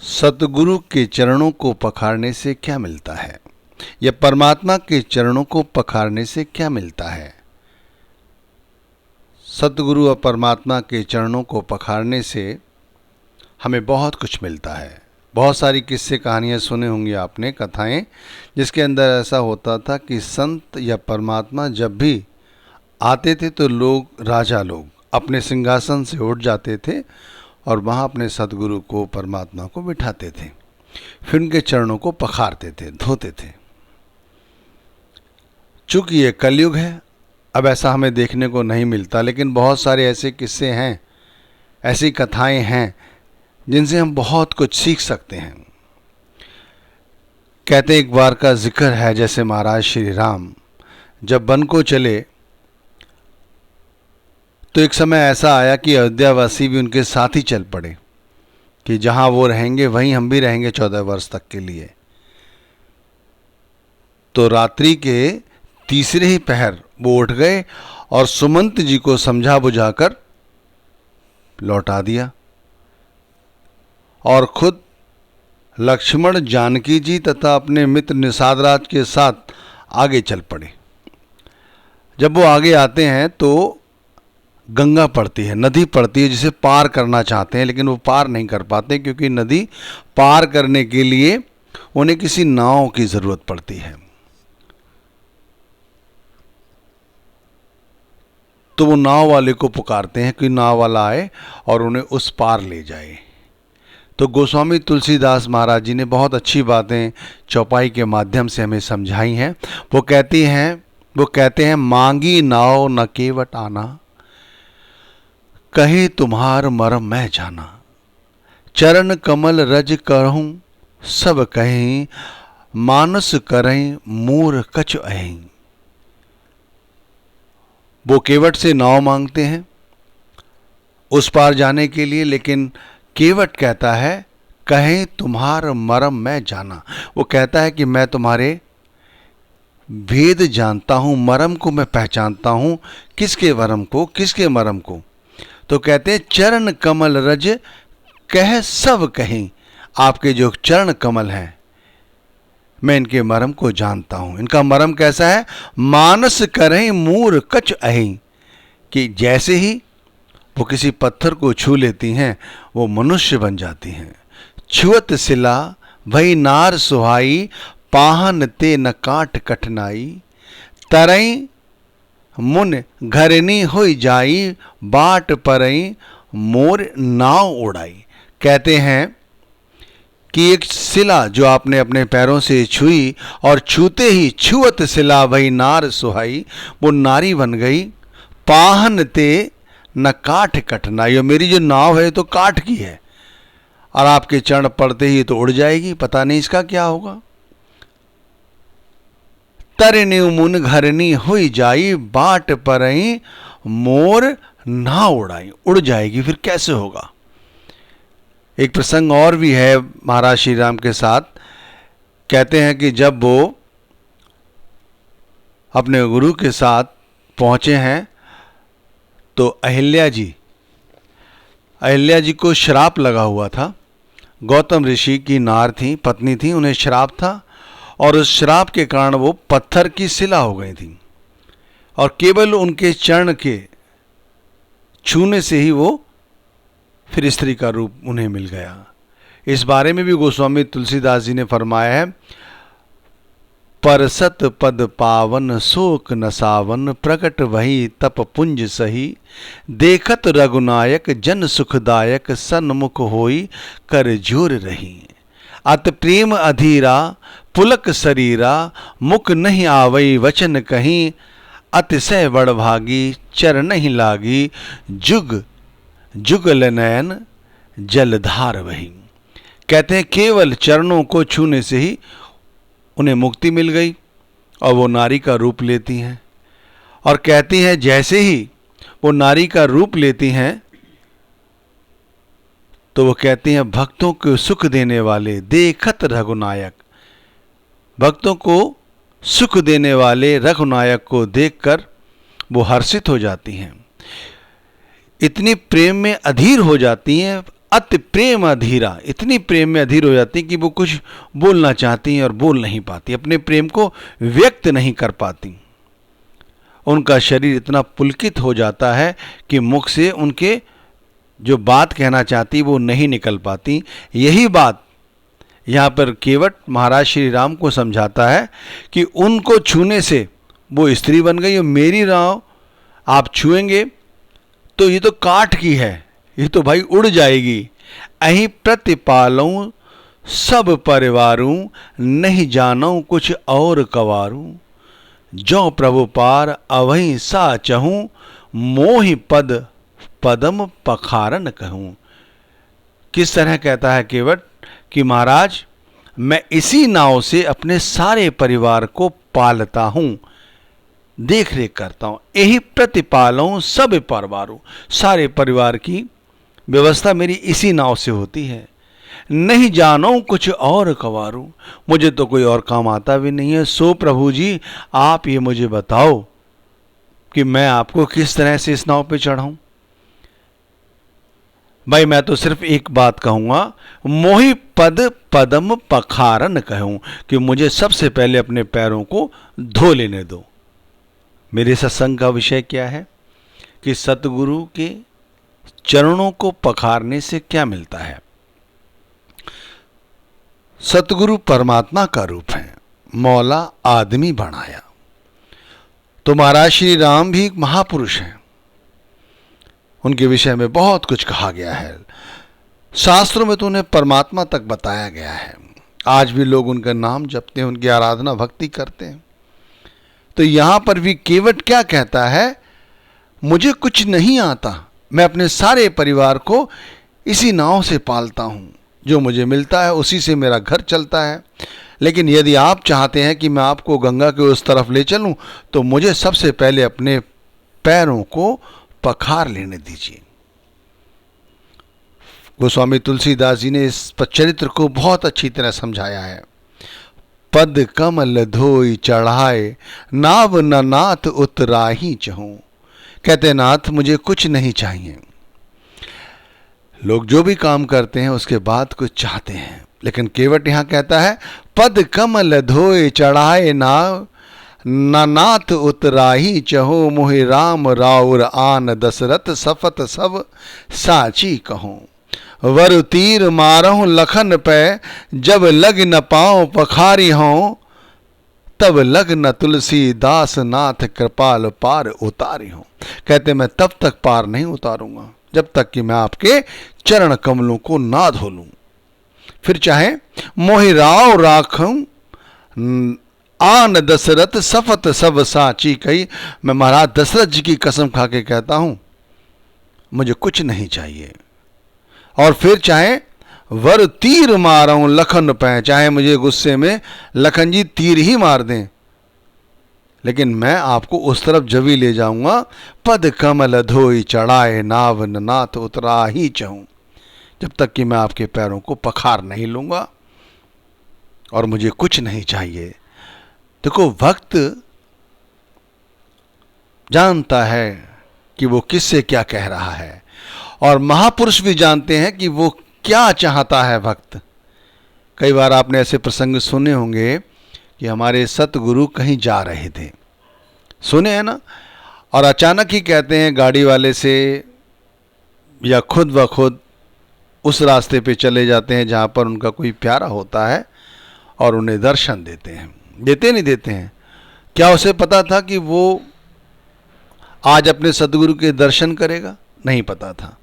सतगुरु के चरणों को पखारने से क्या मिलता है, या परमात्मा के चरणों को पखारने से क्या मिलता है। सतगुरु और परमात्मा के चरणों को पखारने से हमें बहुत कुछ मिलता है। बहुत सारी किस्से कहानियाँ सुने होंगी आपने, कथाएं, जिसके अंदर ऐसा होता था कि संत या परमात्मा जब भी आते थे तो लोग, राजा लोग अपने सिंहासन से उठ जाते थे और वहाँ अपने सतगुरु को, परमात्मा को बिठाते थे, फिर उनके चरणों को पखारते थे, धोते थे। चूँकि ये कलयुग है, अब ऐसा हमें देखने को नहीं मिलता, लेकिन बहुत सारे ऐसे किस्से हैं, ऐसी कथाएं हैं जिनसे हम बहुत कुछ सीख सकते हैं। कहते एक बार का जिक्र है, जैसे महाराज श्री राम जब वन को चले तो एक समय ऐसा आया कि अयोध्यावासी भी उनके साथ ही चल पड़े कि जहाँ वो रहेंगे वहीं हम भी रहेंगे 14 वर्ष तक के लिए। तो रात्रि के तीसरे ही पहर वो उठ गए और सुमंत जी को समझा बुझाकर लौटा दिया और खुद लक्ष्मण, जानकी जी तथा अपने मित्र निषाद राज के साथ आगे चल पड़े। जब वो आगे आते हैं तो गंगा पड़ती है, नदी पड़ती है, जिसे पार करना चाहते हैं, लेकिन वो पार नहीं कर पाते क्योंकि नदी पार करने के लिए उन्हें किसी नाव की ज़रूरत पड़ती है। तो वो नाव वाले को पुकारते हैं कि नाव वाला आए और उन्हें उस पार ले जाए। तो गोस्वामी तुलसीदास महाराज जी ने बहुत अच्छी बातें चौपाई के माध्यम से हमें समझाई हैं। वो कहते हैं मांगी नाव न केवट आना, कहे तुम्हार मरम मैं जाना, चरण कमल रज करहूं सब कहीं, मानस करें मूर कछ अहीं। वो केवट से नाव मांगते हैं उस पार जाने के लिए, लेकिन केवट कहता है कहें तुम्हार मरम मैं जाना। वो कहता है कि मैं तुम्हारे भेद जानता हूँ, मरम को मैं पहचानता हूँ। किसके मरम को, किसके मरम को? तो कहते हैं चरण कमल रज कह सब कहीं, आपके जो चरण कमल हैं मैं इनके मरम को जानता हूँ। इनका मरम कैसा है? मानस करें मूर कछ अहीं, कि जैसे ही वो किसी पत्थर को छू लेती हैं वो मनुष्य बन जाती हैं। छुअत सिला भई नार सुहाई, पाहन ते न काट कठनाई, तरई मुन घरनी होई जाई, बाट परई मोर नाव उड़ाई। कहते हैं कि एक शिला जो आपने अपने पैरों से छुई और छूते ही छुअत शिला भई नार सुहाई, वो नारी बन गई। पाहन ते न काठ कठनाई, और मेरी जो नाव है तो काठ की है और आपके चरण पड़ते ही तो उड़ जाएगी, पता नहीं इसका क्या होगा। तरनी मुन घरनी हुई जाई, बाट परई मोर ना उड़ाई, उड़ जाएगी, फिर कैसे होगा। एक प्रसंग और भी है महाराज श्री राम के साथ। कहते हैं कि जब वो अपने गुरु के साथ पहुंचे हैं तो अहिल्या जी को श्राप लगा हुआ था। गौतम ऋषि की नार थी, पत्नी थी, उन्हें श्राप था और उस श्राप के कारण वो पत्थर की शिला हो गई थी और केवल उनके चरण के छूने से ही वो फिर स्त्री का रूप उन्हें मिल गया। इस बारे में भी गोस्वामी तुलसीदास जी ने फरमाया है, परसत पद पावन शोक नसावन, प्रकट वही तप पुंज सही, देखत रघुनायक जन सुखदायक, सन्मुख होई कर जोर रही, अत प्रेम अधीरा पुलक शरीरा, मुख नहीं आवई वचन कहीं, अतिशय बड़भागी चर नहीं लागी, जुग जुगल नयन जलधार वही। कहते हैं केवल चरणों को छूने से ही उन्हें मुक्ति मिल गई और वो नारी का रूप लेती हैं। और कहती हैं जैसे ही वो नारी का रूप लेती हैं तो वो कहती हैं भक्तों को सुख देने वाले देखत रघुनायक, भक्तों को सुख देने वाले रघुनायक को देखकर वो हर्षित हो जाती हैं, इतनी प्रेम में अधीर हो जाती हैं, अति प्रेम अधीरा, इतनी प्रेम में अधीर हो जाती कि वो कुछ बोलना चाहती हैं और बोल नहीं पाती, अपने प्रेम को व्यक्त नहीं कर पाती। उनका शरीर इतना पुलकित हो जाता है कि मुख से उनके जो बात कहना चाहती वो नहीं निकल पाती। यही बात यहाँ पर केवट महाराज श्री राम को समझाता है कि उनको छूने से वो स्त्री बन गई और मेरी राव आप छुएंगे तो ये तो काठ की है, ये तो भाई उड़ जाएगी। अहीं प्रतिपालूं सब परिवारूं, नहीं जानूं कुछ और कवारूं। जो प्रभु पार अवहीं सा चहूं, मोहि पद पदम पखारन कहूं। किस तरह कहता है केवट कि महाराज मैं इसी नाव से अपने सारे परिवार को पालता हूं, देख रेख करता हूं। यही प्रतिपालूं सब परिवारों, सारे परिवार की व्यवस्था मेरी इसी नाव से होती है। नहीं जानो कुछ और कवारूं, मुझे तो कोई और काम आता भी नहीं है। सो प्रभु जी आप ये मुझे बताओ कि मैं आपको किस तरह से इस नाव पे चढ़ाऊं। भाई मैं तो सिर्फ एक बात कहूंगा, मोहि पद पदम पखारन कहूं, कि मुझे सबसे पहले अपने पैरों को धो लेने दो। मेरे सत्संग का विषय क्या है कि सतगुरु के चरणों को पखारने से क्या मिलता है। सतगुरु परमात्मा का रूप है, मौला आदमी बनाया। तो महाराज श्री राम भी एक महापुरुष हैं, उनके विषय में बहुत कुछ कहा गया है। शास्त्रों में तो उन्हें परमात्मा तक बताया गया है। आज भी लोग उनका नाम जपते हैं, उनकी आराधना भक्ति करते हैं। तो यहां पर भी केवट क्या कहता है, मुझे कुछ नहीं आता, मैं अपने सारे परिवार को इसी नाव से पालता हूं, जो मुझे मिलता है उसी से मेरा घर चलता है। लेकिन यदि आप चाहते हैं कि मैं आपको गंगा के उस तरफ ले चलूं तो मुझे सबसे पहले अपने पैरों को पखार लेने दीजिए। गोस्वामी तुलसीदास जी ने इस चरित्र को बहुत अच्छी तरह समझाया है। पद कमल धोई चढ़ाए, नाव न नाथ उतराही चहूं। कहते नाथ मुझे कुछ नहीं चाहिए। लोग जो भी काम करते हैं उसके बाद कुछ चाहते हैं, लेकिन केवट यहां कहता है पद कमल धोए चढ़ाए, नाव न नाथ उतराही चहो, मोहि राम राउर आन दशरथ सफत सब साची कहूं। वर तीर मारहूं लखन पे, जब लग न पाऊं पखारी हों, तब लग न तुलसी दास नाथ कृपाल पार उतारी हों। कहते मैं तब तक पार नहीं उतारूंगा जब तक कि मैं आपके चरण कमलों को ना धो लूं। फिर चाहे मोहि राव राखूं आन दशरथ सफत सब साची कही। मैं महाराज दशरथ जी की कसम खा के कहता हूं मुझे कुछ नहीं चाहिए। और फिर चाहे वर तीर मारूं लखन पे, चाहे मुझे गुस्से में लखन जी तीर ही मार दें, लेकिन मैं आपको उस तरफ जभी ले जाऊंगा। पद कमल धोई चढ़ाए, नाव न नाथ उतरा ही चहूं, जब तक कि मैं आपके पैरों को पखार नहीं लूंगा और मुझे कुछ नहीं चाहिए। देखो भक्त जानता है कि वो किससे क्या कह रहा है, और महापुरुष भी जानते हैं कि वो क्या चाहता है भक्त। कई बार आपने ऐसे प्रसंग सुने होंगे कि हमारे सतगुरु कहीं जा रहे थे, सुने हैं ना, और अचानक ही कहते हैं गाड़ी वाले से या खुद ब खुद उस रास्ते पे चले जाते हैं जहाँ पर उनका कोई प्यारा होता है और उन्हें दर्शन देते हैं। देते नहीं देते हैं, क्या उसे पता था कि वो आज अपने सतगुरु के दर्शन करेगा? नहीं पता था,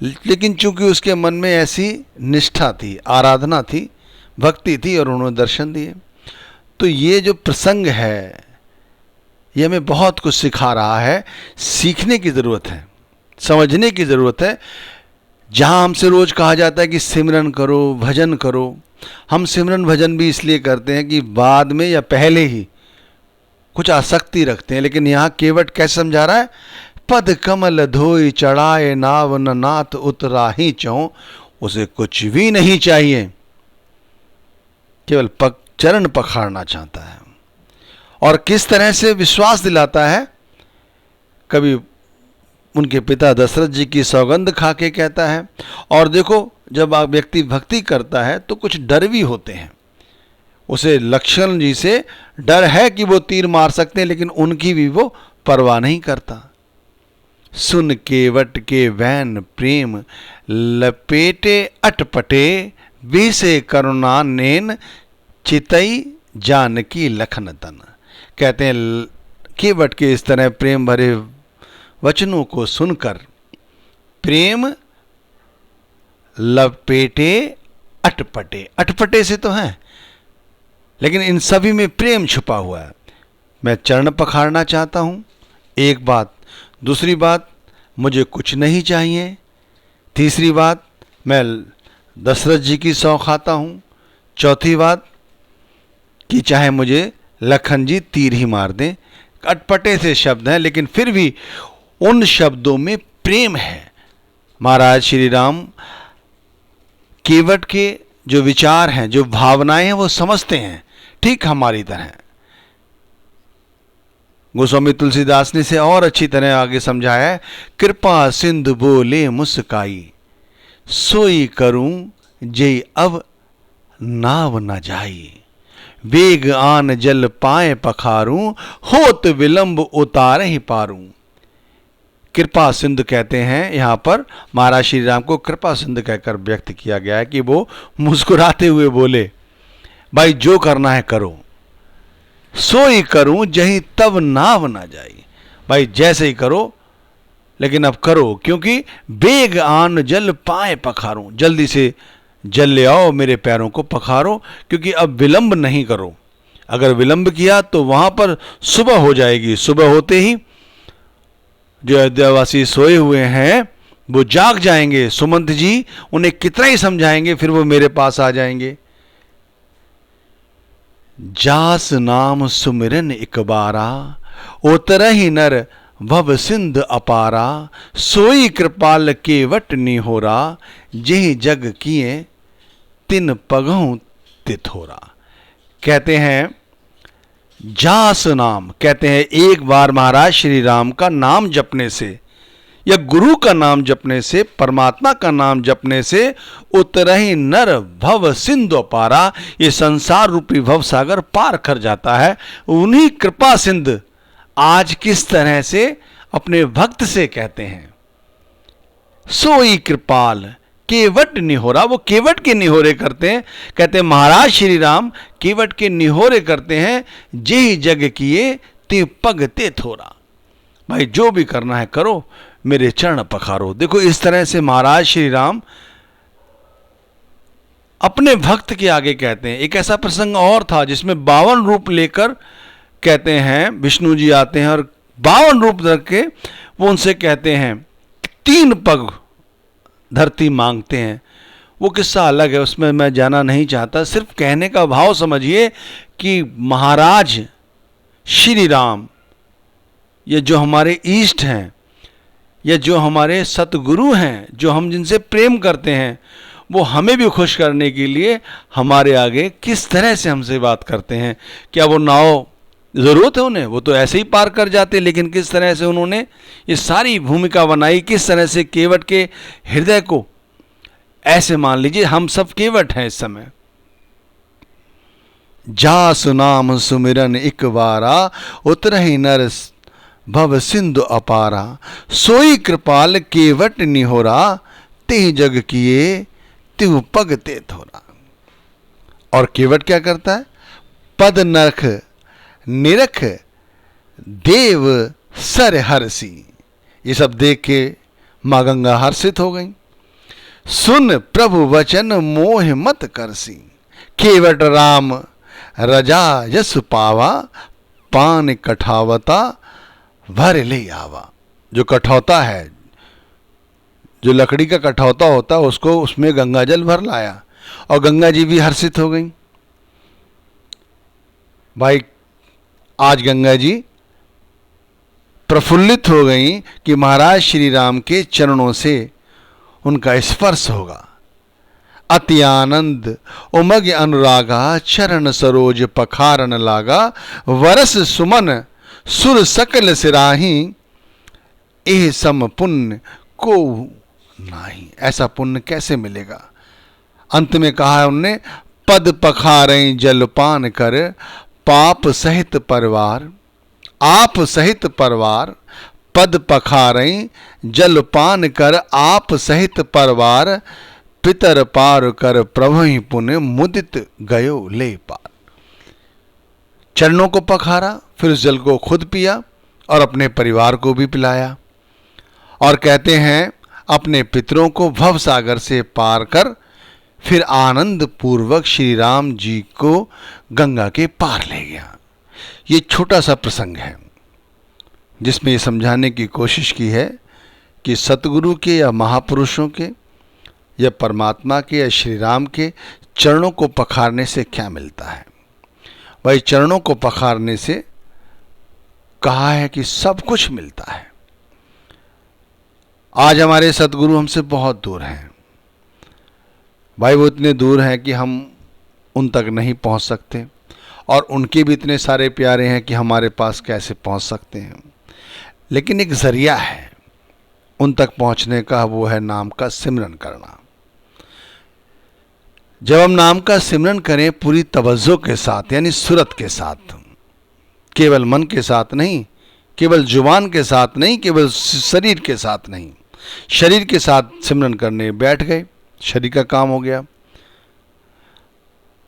लेकिन चूंकि उसके मन में ऐसी निष्ठा थी, आराधना थी, भक्ति थी और उन्होंने दर्शन दिए। तो ये जो प्रसंग है ये हमें बहुत कुछ सिखा रहा है। सीखने की ज़रूरत है, समझने की ज़रूरत है। जहाँ हमसे रोज कहा जाता है कि सिमरन करो, भजन करो, हम सिमरन भजन भी इसलिए करते हैं कि बाद में या पहले ही कुछ आसक्ति रखते हैं। लेकिन यहाँ केवट कैसे समझा रहा है, पद कमल धोई चढ़ाए, नाव न नाथ उतरा ही चहूं। उसे कुछ भी नहीं चाहिए, केवल चरण पखाड़ना चाहता है। और किस तरह से विश्वास दिलाता है, कभी उनके पिता दशरथ जी की सौगंध खा के कहता है। और देखो, जब आप व्यक्ति भक्ति करता है तो कुछ डर भी होते हैं। उसे लक्ष्मण जी से डर है कि वो तीर मार सकते हैं, लेकिन उनकी भी वो परवाह नहीं करता। सुन केवट के वैन प्रेम लपेटे अटपटे, बीसे करुणा नैन चितई जानकी लखन तन। कहते हैं केवट के इस तरह प्रेम भरे वचनों को सुनकर प्रेम लपेटे अटपटे, अटपटे से तो हैं लेकिन इन सभी में प्रेम छुपा हुआ है। मैं चरण पखाड़ना चाहता हूं, एक बात। दूसरी बात, मुझे कुछ नहीं चाहिए। तीसरी बात, मैं दशरथ जी की सौ खाता हूं। चौथी बात कि चाहे मुझे लखन जी तीर ही मार दें। अटपटे से शब्द हैं, लेकिन फिर भी उन शब्दों में प्रेम है। महाराज श्री राम केवट के जो विचार हैं, जो भावनाएं हैं, वो समझते हैं, ठीक हमारी तरह। गोस्वामी तुलसीदास ने इसे और अच्छी तरह आगे समझाया है। कृपा सिंधु बोले मुस्काई, सोई करूं जय अब नाव न जाई। वेग आन जल पाए पखारूं, होत विलंब उतारे ही पारूं। कृपा सिंधु कहते हैं, यहां पर महाराज श्री राम को कृपा सिंधु कहकर व्यक्त किया गया है कि वो मुस्कुराते हुए बोले, भाई जो करना है करो, सोई करूं जही तब नाव ना जाई। भाई जैसे ही करो, लेकिन अब करो, क्योंकि बेग आन जल पाए पखारूं, जल्दी से जल ले आओ, मेरे पैरों को पखारो, क्योंकि अब विलंब नहीं करो। अगर विलंब किया तो वहां पर सुबह हो जाएगी। सुबह होते ही जो अयोध्यावासी सोए हुए हैं वो जाग जाएंगे। सुमंत जी उन्हें कितना ही समझाएंगे, फिर वो मेरे पास आ जाएंगे। जास नाम सुमिरन एक बारा, उतरहि नर भव सिंध अपारा। सोई कृपाल केवट निहोरा, जेहि जग किए तिन पगहु तिथोरा। कहते हैं जास नाम, कहते हैं एक बार महाराज श्री राम का नाम जपने से या गुरु का नाम जपने से, परमात्मा का नाम जपने से उतरहि नर भव सिंधु अपारा, ये संसार रूपी भव सागर पार कर जाता है। उन्हीं कृपा सिंधु आज किस तरह से अपने भक्त से कहते हैं, सोई कृपाल केवट निहोरा। वो केवट के निहोरे करते हैं। कहते हैं महाराज श्री राम केवट के निहोरे करते हैं। जेहि जग किए ते पग ते थोरा। भाई जो भी करना है करो, मेरे चरण पखारो। देखो इस तरह से महाराज श्री राम अपने भक्त के आगे कहते हैं। एक ऐसा प्रसंग और था जिसमें 52 रूप लेकर कहते हैं विष्णु जी आते हैं और 52 रूप धर के वो उनसे कहते हैं 3 पग धरती मांगते हैं। वो किस्सा अलग है, उसमें मैं जाना नहीं चाहता। सिर्फ कहने का भाव समझिए कि महाराज श्री राम, ये जो हमारे इष्ट हैं, या जो हमारे सतगुरु हैं, जो हम जिनसे प्रेम करते हैं, वो हमें भी खुश करने के लिए हमारे आगे किस तरह से हमसे बात करते हैं। क्या वो नाव ज़रूरत है उन्हें, वो तो ऐसे ही पार कर जाते, लेकिन किस तरह से उन्होंने ये सारी भूमिका बनाई, किस तरह से केवट के हृदय को, ऐसे मान लीजिए हम सब केवट हैं इस समय। जास नाम सुमिरन एक बारा, उतरहि नर भव सिंधु अपारा। सोई कृपाल केवट निहोरा, ते जग किए तिहु पग ते थोरा। और केवट क्या करता है, पद नरख निरख देव सर हरसी। ये सब देख के मां गंगा हर्षित हो गई। सुन प्रभु वचन मोह मत करसी, केवट राम रजा यस पावा। पान कठावता भर ले आवा। जो कठौता है, जो लकड़ी का कठौता होता है, उसको उसमें गंगा जल भर लाया और गंगा जी भी हर्षित हो गई। भाई आज गंगा जी प्रफुल्लित हो गई कि महाराज श्री राम के चरणों से उनका स्पर्श होगा। अति आनंद उमग अनुरागा, चरण सरोज पखारन लागा। वरस सुमन सुर सकल सिराही, एह सम पुण्य को नाही। ऐसा पुण्य कैसे मिलेगा? अंत में कहा है उनने, पद पखारें जलपान कर पाप सहित परिवार, आप सहित परिवार, पद पखारें जलपान कर आप सहित परिवार, पितर पार कर प्रभु ही पुण्य मुदित गयो ले पार। चरणों को पखारा, फिर उस जल को खुद पिया और अपने परिवार को भी पिलाया, और कहते हैं अपने पितरों को भव सागर से पार कर फिर आनंद पूर्वक श्री राम जी को गंगा के पार ले गया। ये छोटा सा प्रसंग है जिसमें ये समझाने की कोशिश की है कि सतगुरु के या महापुरुषों के या परमात्मा के या श्री राम के चरणों को पखारने से क्या मिलता है। भाई चरणों को पखारने से कहा है कि सब कुछ मिलता है। आज हमारे सतगुरु हमसे बहुत दूर हैं भाई, वो इतने दूर हैं कि हम उन तक नहीं पहुंच सकते, और उनके भी इतने सारे प्यारे हैं कि हमारे पास कैसे पहुंच सकते हैं। लेकिन एक जरिया है उन तक पहुंचने का, वो है नाम का सिमरन करना। जब हम नाम का सिमरन करें पूरी तवज्जो के साथ, यानी सुरत के साथ, केवल मन के साथ नहीं, केवल जुबान के साथ नहीं, केवल शरीर के साथ नहीं, शरीर के साथ सिमरन करने बैठ गए, शरीर का काम हो गया।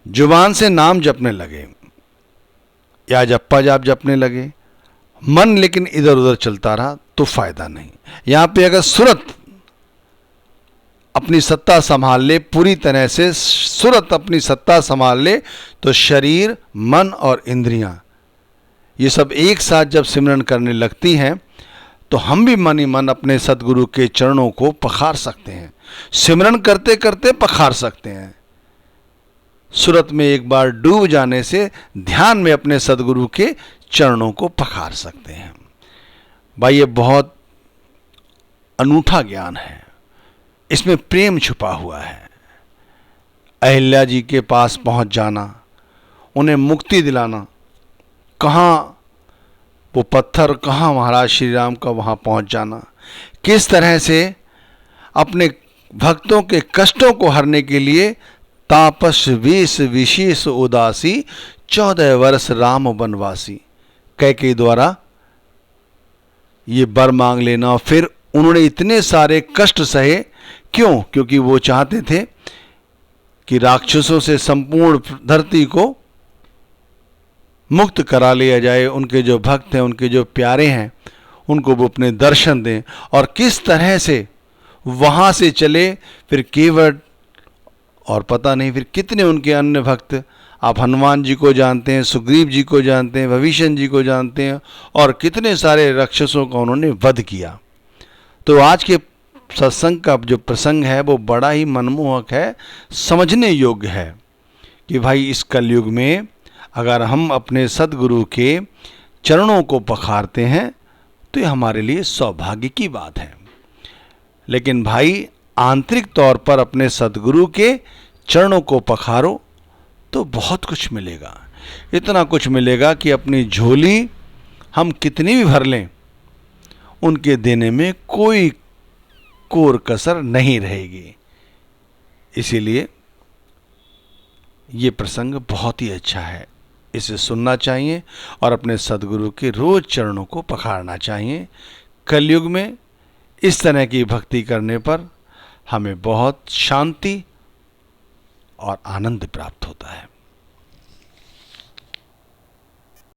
जुबान से नाम जपने लगे या जप्पा जाप जपने लगे, मन लेकिन इधर उधर चलता रहा तो फायदा नहीं। यहां पे अगर सुरत अपनी सत्ता संभाल ले, पूरी तरह से सुरत अपनी सत्ता संभाल ले, तो शरीर, मन और इंद्रियां ये सब एक साथ जब सिमरन करने लगती हैं तो हम भी मन ही मन अपने सदगुरु के चरणों को पखार सकते हैं, सिमरन करते करते पखार सकते हैं। सुरत में एक बार डूब जाने से ध्यान में अपने सदगुरु के चरणों को पखार सकते हैं। भाई ये बहुत अनूठा ज्ञान है, इसमें प्रेम छुपा हुआ है। अहिल्या जी के पास पहुंच जाना, उन्हें मुक्ति दिलाना, कहाँ वो पत्थर, कहाँ महाराज श्री राम का वहाँ पहुँच जाना, किस तरह से अपने भक्तों के कष्टों को हरने के लिए तापस वेश विशेष उदासी 14 वर्ष राम वनवासी कैकेयी द्वारा ये वर मांग लेना। फिर उन्होंने इतने सारे कष्ट सहे, क्यों? क्योंकि वो चाहते थे कि राक्षसों से संपूर्ण धरती को मुक्त करा लिया जाए, उनके जो भक्त हैं, उनके जो प्यारे हैं, उनको वो अपने दर्शन दें। और किस तरह से वहाँ से चले फिर केवट, और पता नहीं फिर कितने उनके अन्य भक्त, आप हनुमान जी को जानते हैं, सुग्रीव जी को जानते हैं, विभीषण जी को जानते हैं, और कितने सारे राक्षसों का उन्होंने वध किया। तो आज के सत्संग का जो प्रसंग है वो बड़ा ही मनमोहक है, समझने योग्य है कि भाई इस कलयुग में अगर हम अपने सद्गुरु के चरणों को पखारते हैं तो ये हमारे लिए सौभाग्य की बात है। लेकिन भाई आंतरिक तौर पर अपने सद्गुरु के चरणों को पखारो तो बहुत कुछ मिलेगा। इतना कुछ मिलेगा कि अपनी झोली हम कितनी भी भर लें, उनके देने में कोई कोर कसर नहीं रहेगी। इसीलिए ये प्रसंग बहुत ही अच्छा है, इसे सुनना चाहिए और अपने सद्गुरु के रोज चरणों को पखारना चाहिए। कलयुग में इस तरह की भक्ति करने पर हमें बहुत शांति और आनंद प्राप्त होता है।